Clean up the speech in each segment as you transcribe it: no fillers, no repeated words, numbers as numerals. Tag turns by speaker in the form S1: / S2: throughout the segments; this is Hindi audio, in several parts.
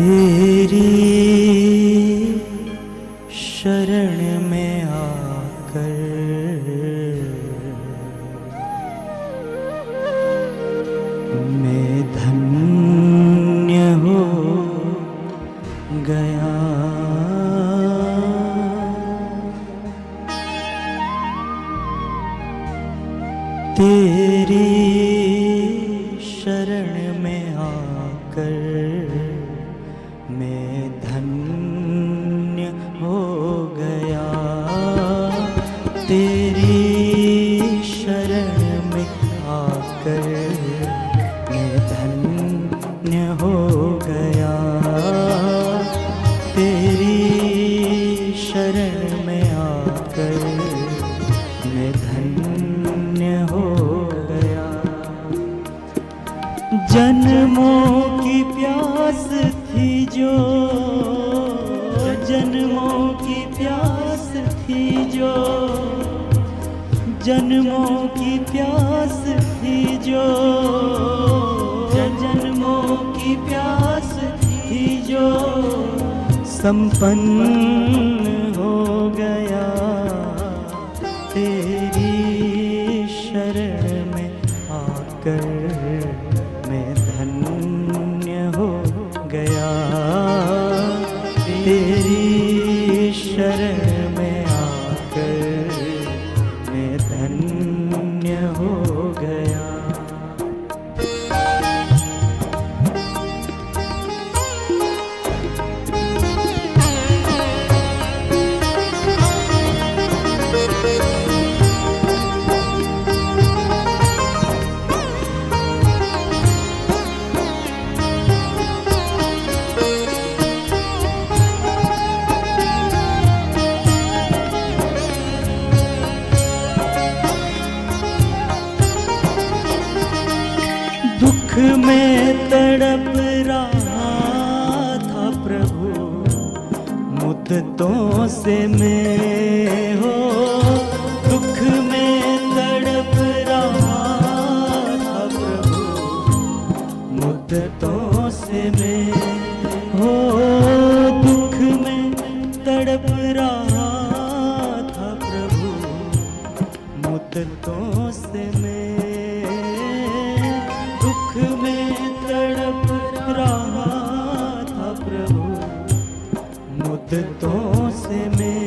S1: तेरी शरण में आकर मैं धन्य हो गया। तेरी शरण में आकर मैं धन्य हो गया। तेरी शरण में आकर मैं धन्य हो गया। तेरी शरण में आकर मैं धन्य हो गया। जन्मों की प्यास थी जो, जन्मों की प्यास थी जो, जन्मों की प्यास थी जो, जन्मों की प्यास थी जो संपन्न हो गया। तेरी शरण में आकर मैं धन्य हो गया। तेरी शरण में आकर मैं धन्य हो गया। दुख में तड़प रहा था प्रभु, मुद्दतों से मैं हो। दुख में तड़प रहा था प्रभु, मुद्दतों से मैं हो। दुख में तड़प रहा था प्रभु, मुद्दतों से मैं। दुख में तड़प रहा था प्रभु, मुद्दतों से मैं।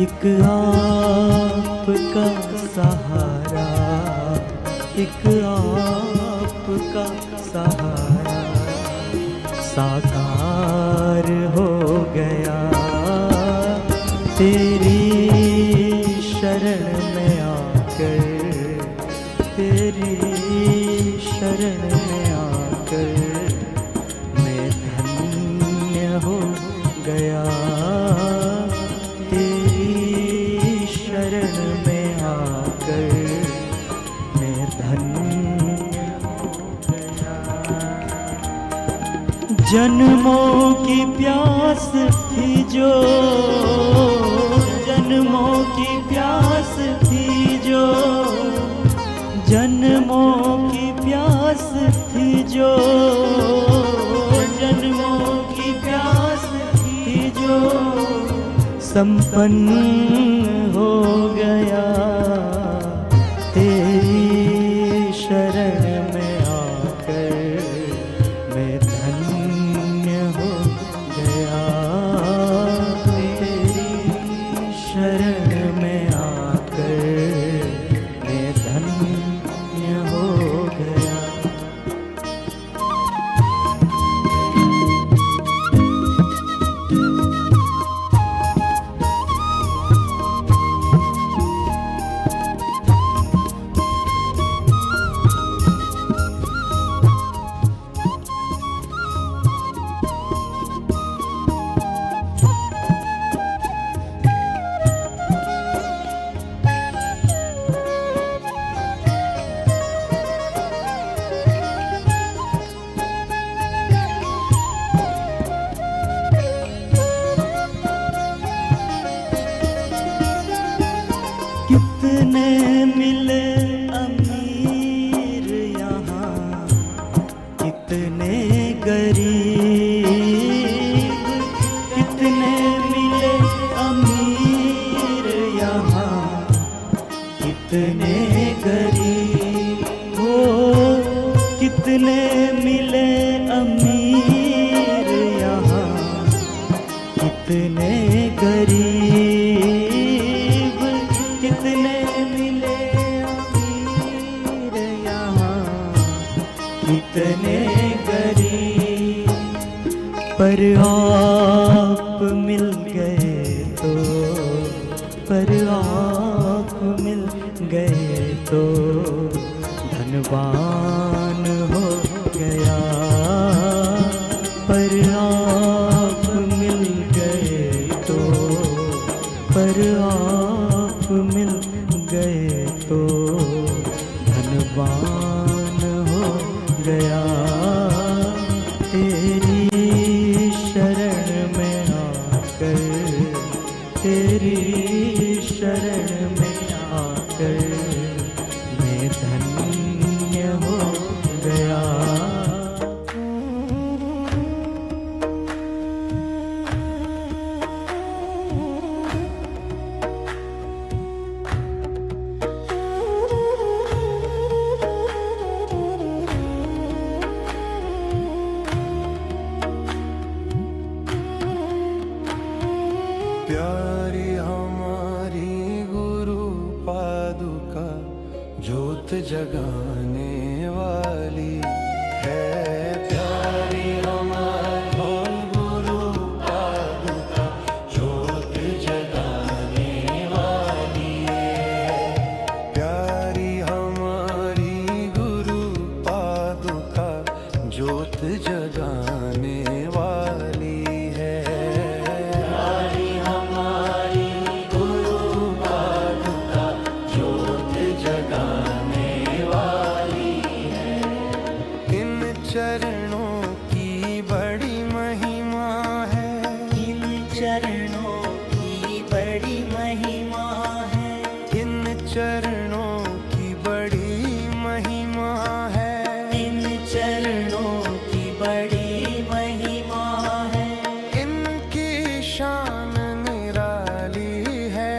S1: एक आपका सहारा, एक आपका सहारा साकार हो गया। तेरी शरण में आकर, तेरी शरण में आकर मैं धन्य हो गया। तेरी शरण में आकर मैं धन्य हो गया। जन्मों की प्यास थी जो, जन्मों की प्यास थी जो, जन्मों की प्यास थी जो, जन्मों की प्यास थी जो संपन्न हो गया। तेरी शरण में आकर मैं धन्य हो गया। तेरी शरण में आकर मैं धन्य हो गया। इतने गरीब, पर आप मिल गए तो, पर आप मिल गए तो धनवान हो गया। पर आप मिल गए तो, पर आप मिल गए तो धनवान हो गया। तेरी शरण में आकर, तेरी शरण में आकर मैं धन्य हो गया।
S2: प्यारी हमारी गुरु पादुका ज्योत जगाने वाली है। प्यारी हमारी गुरु पादुका ज्योत जगाने वाली है। प्यारी हमारी गुरु पादुका ज्योत जगाने वाली है। चरणों की बड़ी महिमा है,
S1: इन चरणों की बड़ी महिमा है,
S2: इन चरणों की बड़ी महिमा है,
S1: इन चरणों की बड़ी महिमा है।
S2: इनकी शान निराली है,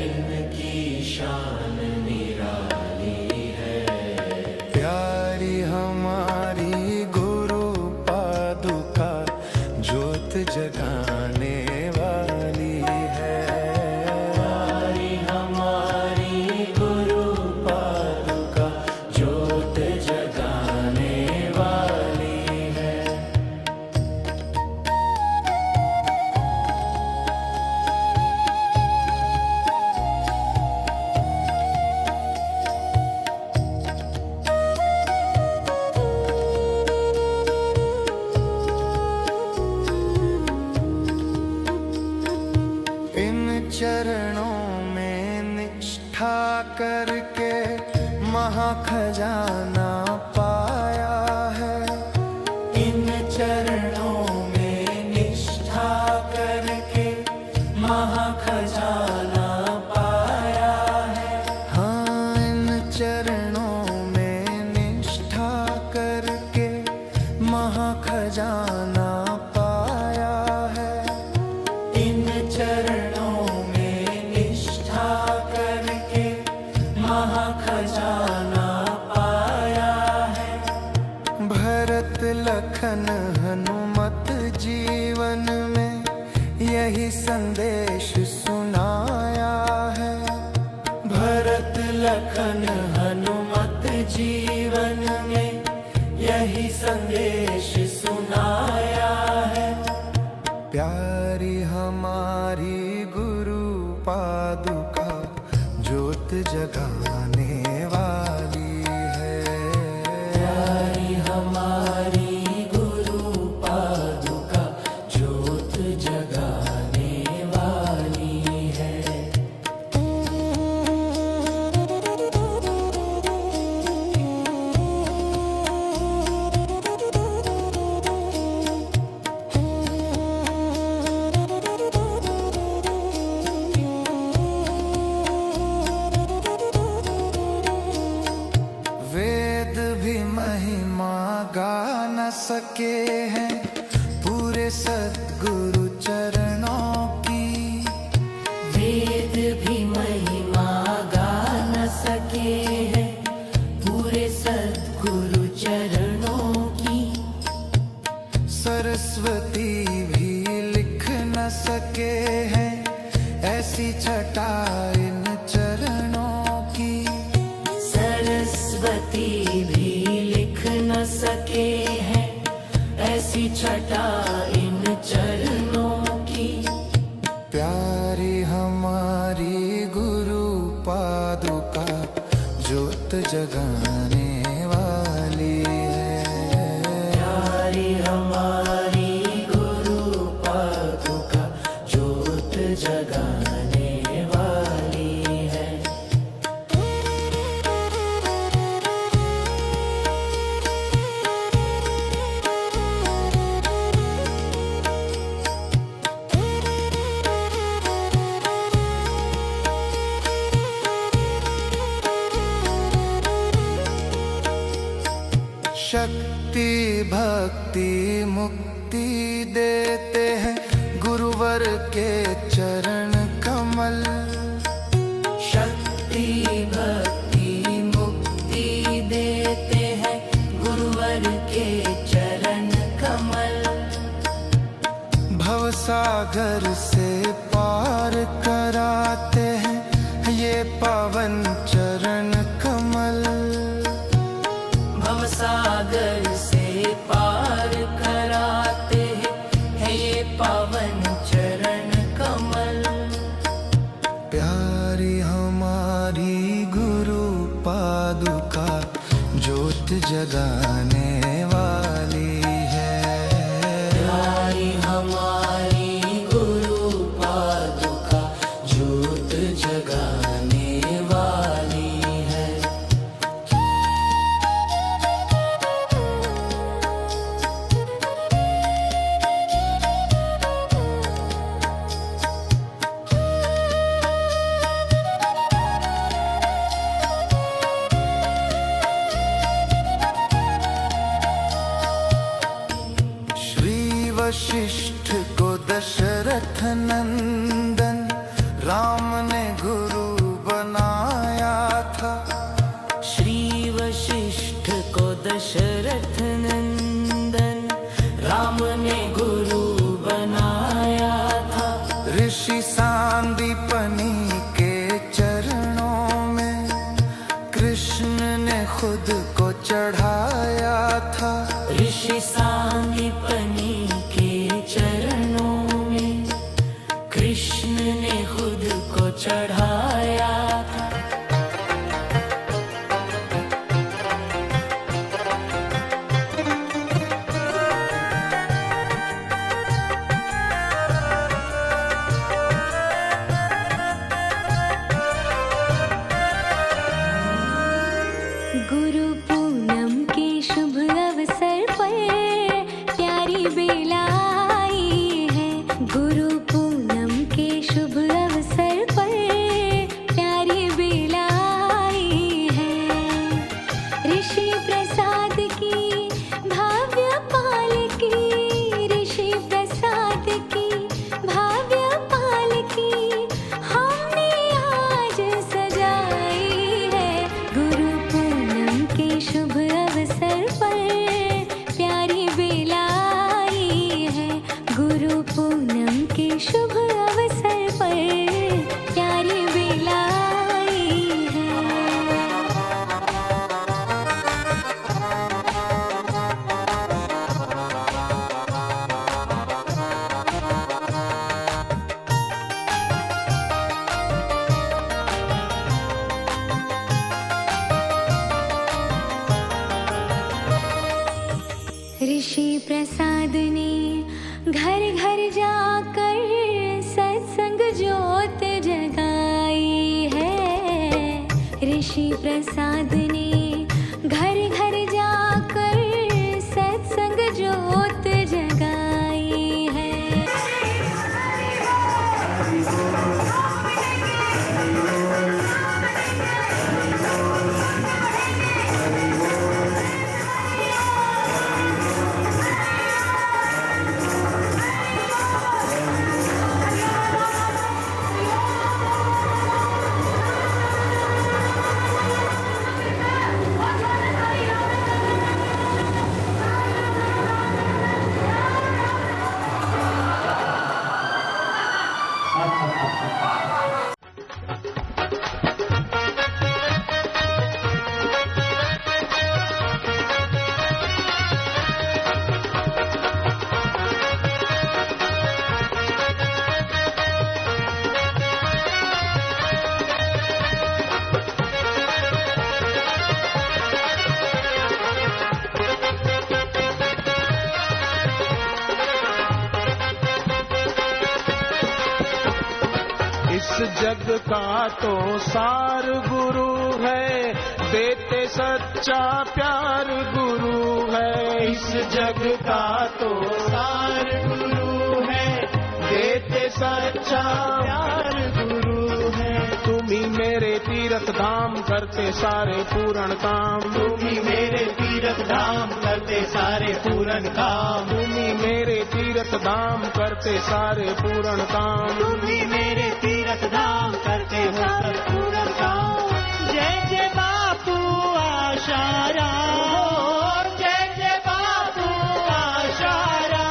S1: इनकी शान निराली है।
S2: प्यारी हमारी गुरु पादुका ज्योत जगाने वाली है।
S1: प्यारी हमारी गुरु पादुका ज्योत जगाने वाली है।
S2: इन चरणों में निष्ठा करके महाखजाना पाया है।
S1: इन चरणों में निष्ठा करके महाखजाना पाया है।
S2: हाँ, इन चरणों में निष्ठा करके महाखजाना पाया है।
S1: इन चरणों में निष्ठा करके महाखजाना पाया है।
S2: भरत लखन हनुमत जीवन में यही संदेश सुनाया है।
S1: भरत लखन हनुमत जीवन में यही संदेश सुनाया है।
S2: प्यारी हमारी गुरु पादुका ज्योत जगाने वाली है।
S1: प्यारी हमारी गुरु पादुका ज्योत जगाने वाली है।
S2: वेद भी महिमा गा न सके हैं पूरे सद्गुरु चरणों की।
S1: वेद भी महिमा गा न सके हैं पूरे सद्गुरु चरणों की।
S2: सरस्वती भी लिख न सके हैं ऐसी छटा इन चरणों की।
S1: सरस्वती भी लिख न सके हैं ऐसी छटा इन चरणों की।
S2: प्यारी हमारी गुरु पादुका ज्योत जगाने वाली है।
S1: प्यारी हमारी गुरु पादुका ज्योत जगाने वाली है।
S2: शक्ति भक्ति मुक्ति देते हैं गुरुवर के चरण कमल।
S1: शक्ति भक्ति मुक्ति देते हैं गुरुवर के चरण कमल।
S2: भवसागर से पार कराते हैं ये पावन चरण कमल।
S1: भवसागर से पार कराते हैं ये पावन चरण कमल।
S2: प्यारी हमारी गुरु पादुका ज्योत जगाने वाली है।
S1: प्यारी हमारी गुरु पादुका ज्योत जगाने वाली है।
S2: वशिष्ठ को दशरथ नंदन राम ने गुरु बनाया था।
S1: श्री वशिष्ठ को दशरथ नंदन राम ने गुरु बनाया था।
S2: ऋषि सांदीपनि के चरणों में कृष्ण ने खुद को चढ़ाया था।
S1: ऋषि सांदीपनि के चरणों में कृष्ण ने खुद को चढ़ाया था।
S3: गुरु पूनम के शुभ अवसर पर प्यारी बेला आई है। गुरु पूनम के शुभ अवसर पर प्यारी बेला आई है। ऋषि प्रसाद की भव्य पालकी, ऋषि प्रसाद की भव्य पालकी हमने आज सजाई है। गुरु पूनम के शुभ अवसर पर प्यारी बेला आई है। गुरु पूनम के शुभ अवसर पर प्यारी बेला आई है। ऋषि प्रसाद ने घर घर जाकर सत्संग ज्योत जगाई है। ऋषि प्रसाद ने घर घर जाकर सत्संग ज्योत जगाई है।
S4: जग का तो सार गुरु है, देते सच्चा प्यार गुरु है। इस जग का तो सार गुरु है, देते सच्चा प्यार गुरु है। तुम ही मेरे तीर्थ धाम करते सारे पूर्ण काम,
S1: तुम ही मेरे तीर्थ धाम करते सारे पूर्ण काम,
S4: तुम ही मेरे तीर्थ धाम करते सारे पूर्ण काम,
S1: तुम ही मेरे तीर्थ धाम करते सारे पूर्ण काम। जय जय बापू आशाराम, जय जय बापू आशाराम।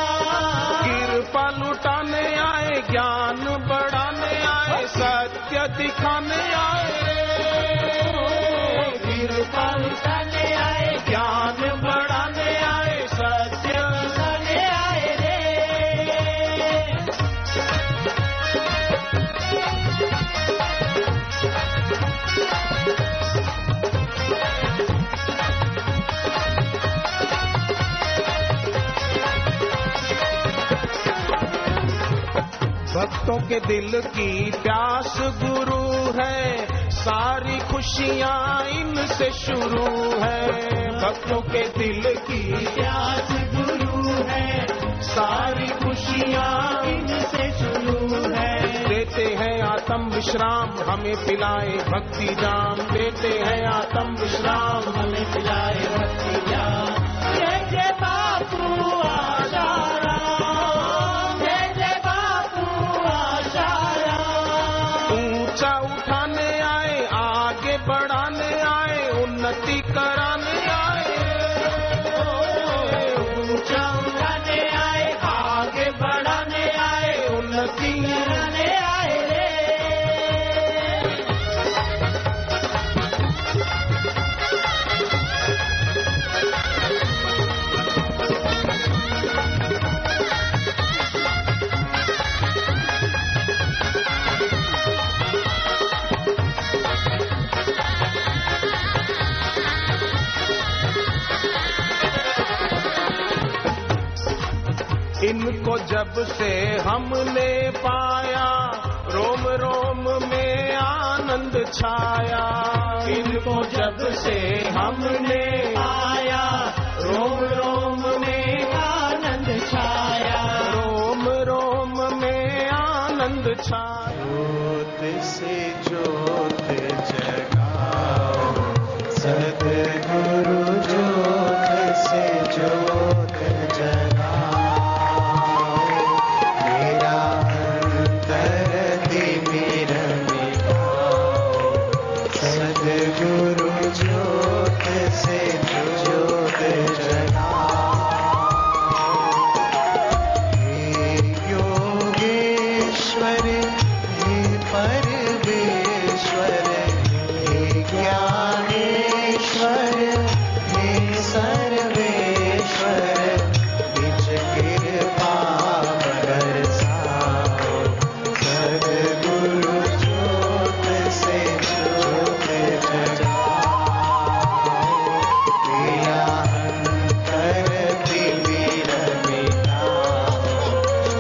S4: कृपा लुटाने आए, ज्ञान बढ़ाने आए, सत्य दिखाने आए,
S1: कृपा लुटाने आए,
S4: ज्ञान बढ़ाने आए, सत्य
S1: दिखाने आए रे।
S4: भक्तों के दिल की प्यास गुरु है, सारी खुशियाँ इनसे शुरू है। भक्तों के दिल की
S1: प्यास गुरु है,
S4: सारी खुशियाँ
S1: इनसे शुरू है।
S4: देते हैं आत्म विश्राम, हमें पिलाए भक्ति जाम, देते हैं आत्म विश्राम,
S1: हमें पिलाए भक्ति जाम। जय जय बापू आशाराम, जय जय बापू आशाराम।
S4: ऊंचा उठाने आए, आगे बढ़ाने आए, उन्नति कराने आए,
S1: ऊंचा उठाने आए,
S4: आगे बढ़ाने आए, उन्नति
S1: कराने आए रे।
S4: इनको जब से हमने पाया, रोम रोम में आनंद छाया। इनको जब से हमने
S1: आया,
S4: रोम रोम में
S1: आनंद छाया।
S4: रोम रोम में आनंद छाया।
S2: ज्योत से ज्योत जगाओ, सद्गुरु ज्योत से ज्योत जगाओ। मेरा अंतर तिमिर मिटाओ, सद्गुरु ज्योत से ज्योत जगाओ। हे योगेश्वर, हे परमेश्वर, हे ज्ञानेश्वर, हे सर्वेश्वर, निज कृपा बरसाओ, सद्गुरु ज्योत से ज्योत जगाओ। मेरा अंतर तिमिर मिटाओ,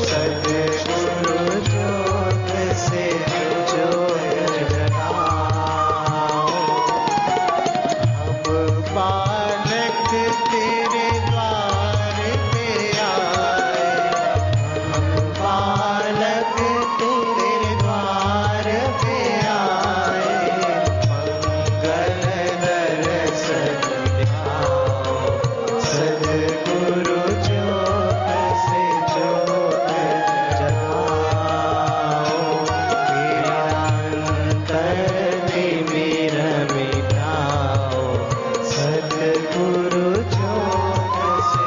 S2: सद्गुरु ज्योत से ज्योत जगाओ। हम बालक तेरे द्वार पे आए, हम बालक तेरे द्वार पे आए। मंगल दर्शन दिखाओ, सद्गुरु ज्योत से ज्योत जगाओ। मेरा अंतर तिमिर मिटाओ, सद्गुरु ज्योत से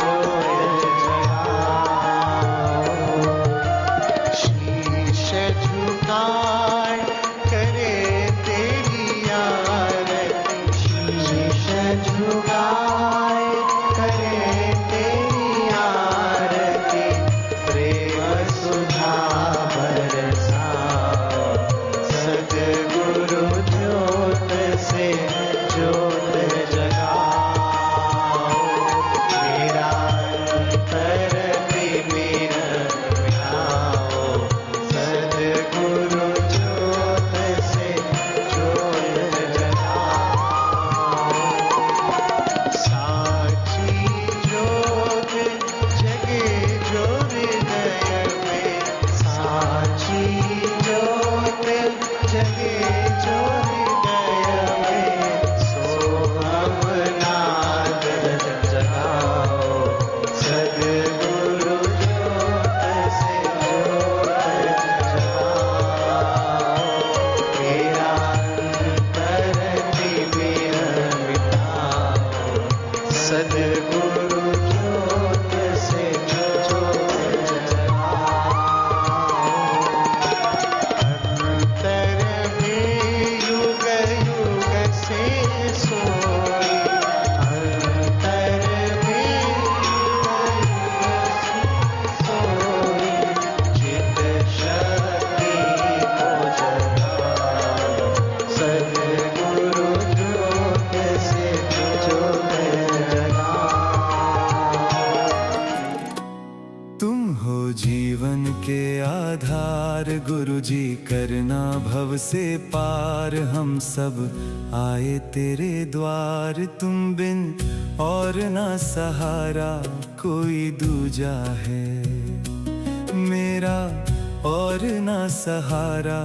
S2: ज्योत जगाओ। शीश झुकाए करे तेरी आरती, शीश झुकाए करे तेरी आरती। प्रेम सुधा बरसाओ, सद्गुरु ज्योत से ज्योत जगाओ। मेरा अंतर तिमिर मिटाओ, सद्गुरु ज्योत भव से पार हम सब आए तेरे द्वार। तुम बिन और ना सहारा कोई दूजा है मेरा, और ना सहारा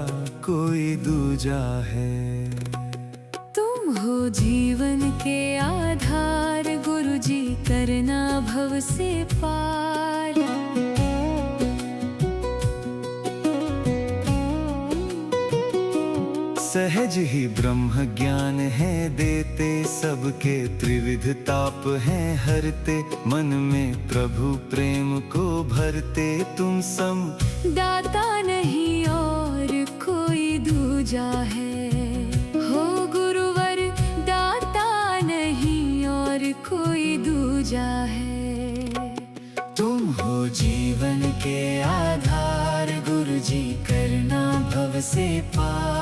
S2: कोई दूजा है।
S3: तुम हो जीवन के आधार, गुरु जी करना भव से पार।
S2: सहज ही ब्रह्म ज्ञान है देते, सबके त्रिविध ताप हैं हरते। मन में प्रभु प्रेम को भरते, तुम सम
S3: दाता नहीं और कोई दूजा है। हो गुरुवर दाता नहीं और कोई दूजा है।
S2: तुम हो जीवन के आधार, गुरु जी करना भव से पार।